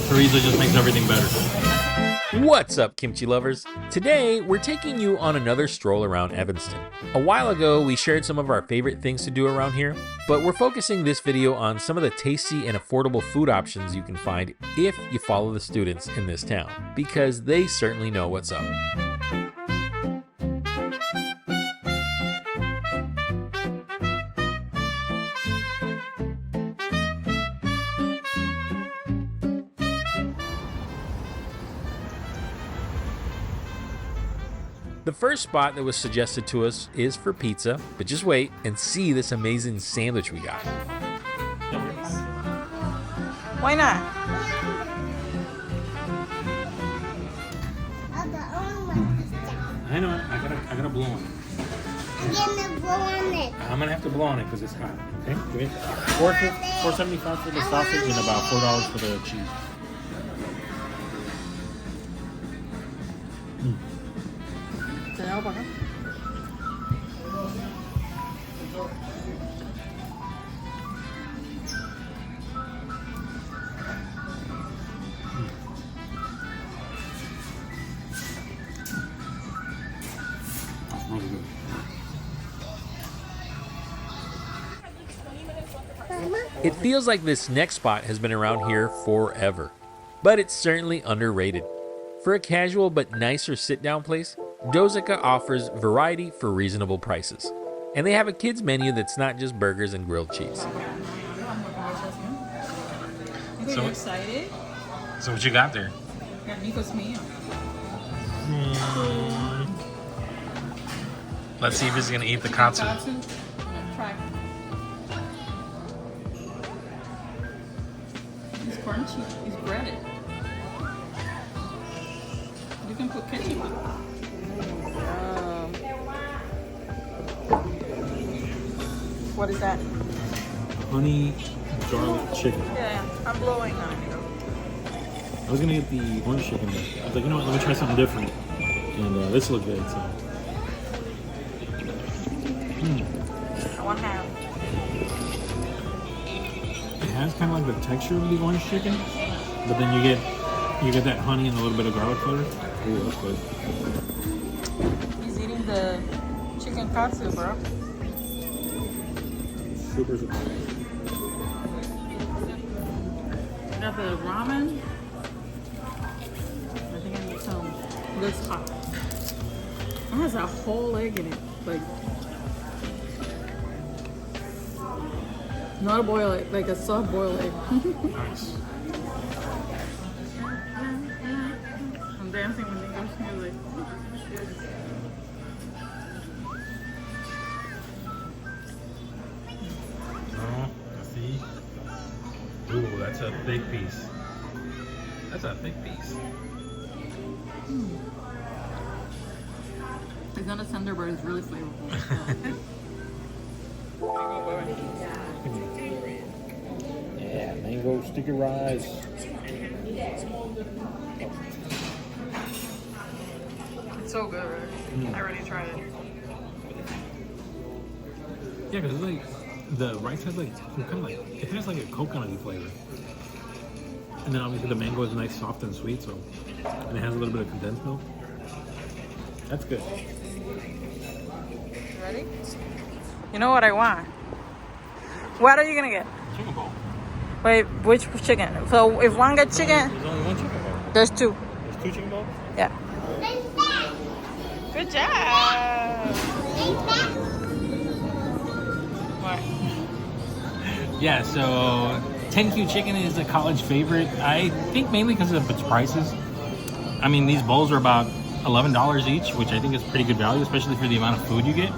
chorizo just makes everything better. What's up, kimchi lovers? Today, we're taking you on another stroll around Evanston. A while ago, we shared some of our favorite things to do around here, but we're focusing this video on some of the tasty and affordable food options you can find if you follow the students in this town, because they certainly know what's up. The first spot that was suggested to us is for pizza, but just wait and see this amazing sandwich we got. Why not? I know, I gotta blow on it. I'm gonna blow on it. I'm gonna have to blow on it because it's hot. Okay? Give me $4.75 for the sausage and about $4 for the cheese. Really good. It feels like this next spot has been around here forever, but it's certainly underrated. For a casual but nicer sit-down place, Dozika offers variety for reasonable prices. And they have a kids menu that's not just burgers and grilled cheese. So excited? So what you got there? Nico's meal. Let's see if he's gonna eat the katsu. Try. It's crunchy. It's breaded. You can put ketchup on it. What is that? Honey garlic chicken. Yeah, I'm blowing on it. I was gonna get the orange chicken, but I was like, you know what, let me try something different. And this looked good, so. I want half. It has kind of like the texture of the orange chicken, but then you get that honey and a little bit of garlic flavor. Ooh, that's good. He's eating the chicken katsu, bro. Super surprised. I got the ramen. I think I need some. Looks hot. It has a whole egg in it. Like, not a boiled egg, like a soft boiled egg. Nice. I'm dancing with Nico's music. Oh, see? Ooh, that's a big piece. That's a big piece. It's not a tender, but it's really flavorful. Yeah, mango sticky rice. It's so good, right? I already tried it. Yeah, because like the rice has like kind of like it has like a coconutty flavor, and then obviously the mango is nice, soft and sweet. So, and it has a little bit of condensed milk. That's good. You ready? You know what I want? What are you gonna get? Chicken bowl. Wait, which chicken? So if one gets chicken, There's only one chicken bowl. there's two. There's two chicken bowls. Yeah. Good job. What? Yeah, so TenQ Chicken is a college favorite. I think mainly because of its prices. I mean, these bowls are about $11 each, which I think is pretty good value, especially for the amount of food you get.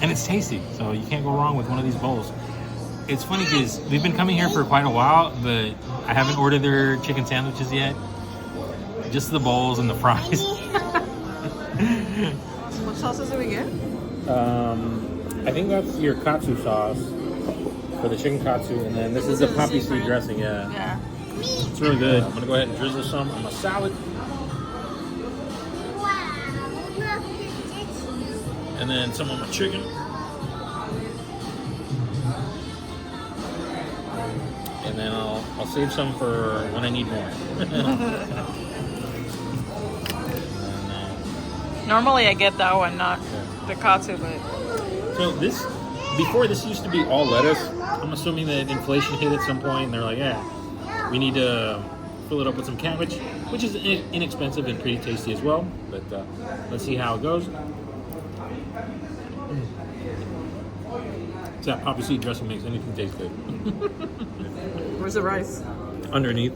And it's tasty, so you can't go wrong with one of these bowls. It's funny because we've been coming here for quite a while, but I haven't ordered their chicken sandwiches yet. Just the bowls and the fries. What sauces do we get? I think that's your katsu sauce for the chicken katsu, and then this is the poppy seed dressing. Yeah. Yeah. It's really good. I'm gonna go ahead and drizzle some on my salad. And then some on my chicken. And and then I'll save some for when I need more. Normally I get that one, not the katsu, but So before this used to be all lettuce. I'm assuming that inflation hit at some point, and they're like, yeah, we need to fill it up with some cabbage, which is inexpensive and pretty tasty as well. But let's see how it goes. That poppy seed dressing makes anything taste good. where's the rice? Underneath.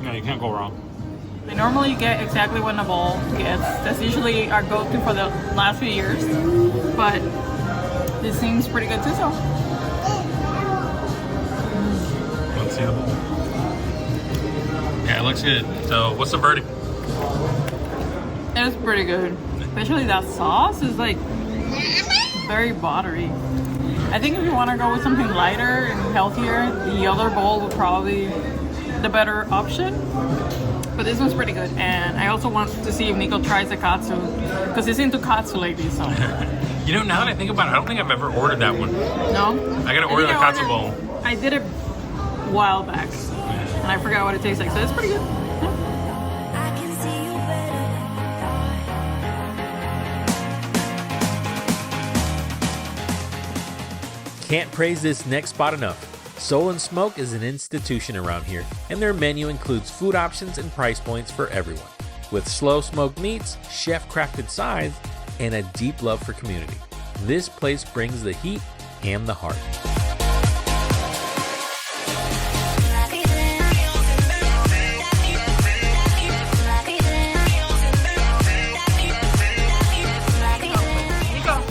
Yeah, you can't go wrong. I normally get exactly what a bowl gets. That's usually our go-to for the last few years. But this seems pretty good too, so. Let's see the bowl. Yeah, it looks good. So, what's the verdict? It's pretty good. Especially that sauce is like very buttery. I think if you want to go with something lighter and healthier, the other bowl would probably be the better option. But this one's pretty good. And I also want to see if Nico tries the katsu, because he's into katsu lately, so. You know, now that I think about it, I don't think I've ever ordered that one. No? I gotta order the katsu bowl. I did it a while back, and I forgot what it tastes like, so it's pretty good. Can't praise this next spot enough. Soul and Smoke is an institution around here, and their menu includes food options and price points for everyone. With slow smoked meats, chef-crafted sides, and a deep love for community. This place brings the heat and the heart. Nico,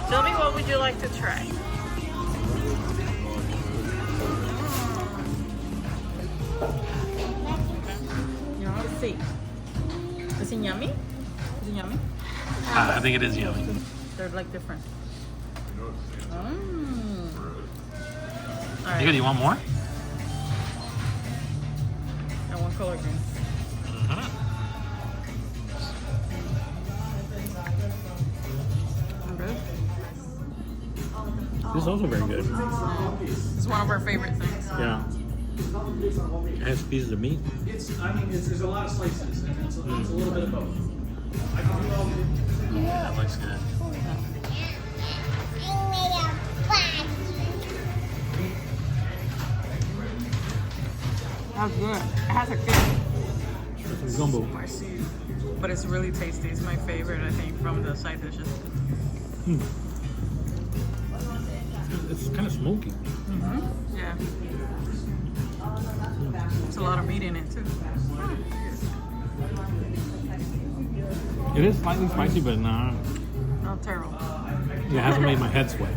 tell me what would you like to try? You know, let's see. Is it yummy? Is it yummy? I think it is yummy. They're like different. All Nico, right. do you want more? I want color green. Okay. This is also very good. It's one of our favorite things. Yeah. It has pieces of meat. There's a lot of slices, and it's a little bit of both. Yeah, it looks good. That's good. It has a good Gumbo. spicy, but it's really tasty. It's my favorite, I think, from the side dishes. It's kind of smoky. Yeah. There's a lot of meat in it too. It is slightly spicy, but not. Not terrible. It hasn't made my head sweat.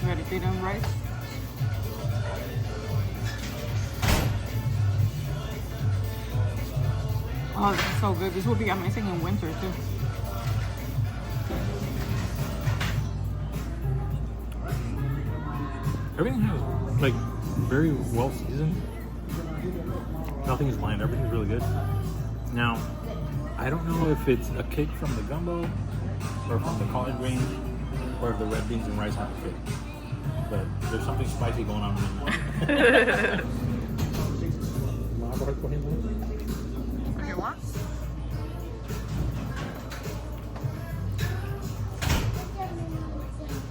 You ready to feed them rice? Oh, this is so good. This would be amazing in winter too. Everything has like very well seasoned. Nothing is bland. Everything's really good. Now, I don't know if it's a kick from the gumbo or from the collard greens or if the red beans and rice have a kick. But there's something spicy going on in there. Okay, what?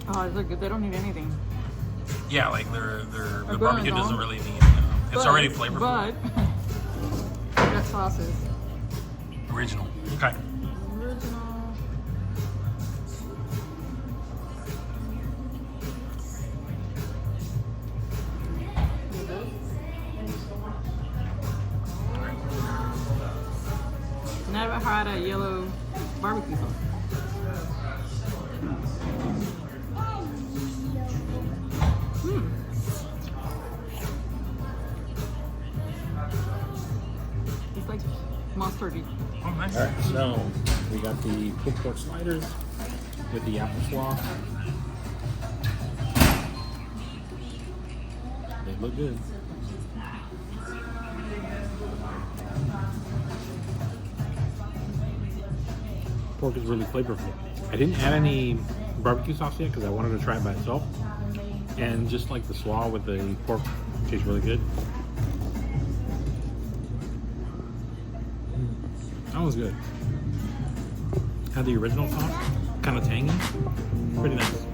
Oh, it's like they don't need anything. Yeah, like the Or barbecue burnt, doesn't no? really need. It's already flavorful. But that sauce is Original. Okay. original. Never had a yellow barbecue sauce. It's like mustardy. Oh, nice. All right, so we got the pulled pork sliders with the apple slaw. They look good. pork is really flavorful. I didn't add any barbecue sauce yet because I wanted to try it by itself. And just like the slaw with the pork tastes really good. That was good. Had the original sauce, kind of tangy, pretty nice.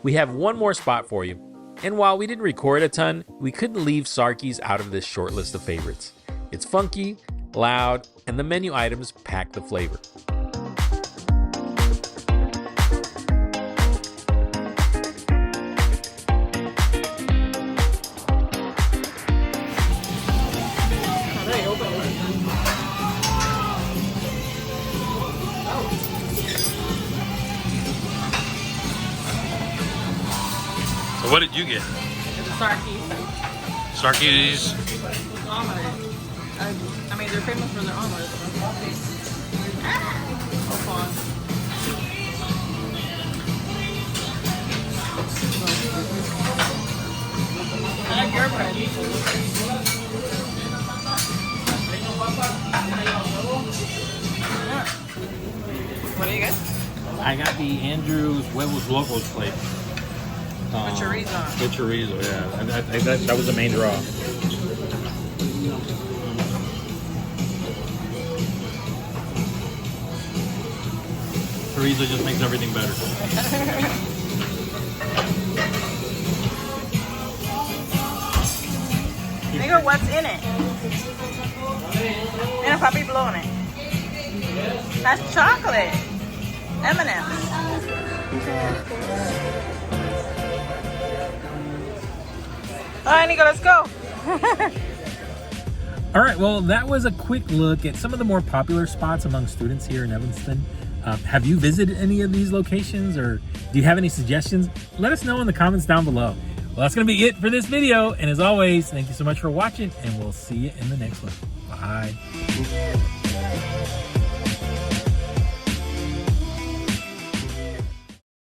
We have one more spot for you. And while we didn't record a ton, we couldn't leave Sarkis out of this short list of favorites. It's funky, loud, and the menu items pack the flavor. So what did you get? Sarkis. Sarkis. Omelet. I mean, they're famous for their omelets. So fun. I like your bread. What do you get? I got the Andrew's Huevos Locos plate. With chorizo. With chorizo, yeah. That was the main draw. Chorizo just makes everything better. Nigga, what's in it? And a puppy blowing it. That's chocolate. M&M's. All right, Nico, let's go. All right, well, that was a quick look at some of the more popular spots among students here in Evanston. Have you visited any of these locations, or do you have any suggestions? Let us know in the comments down below. Well, that's going to be it for this video. And as always, thank you so much for watching, and we'll see you in the next one. Bye.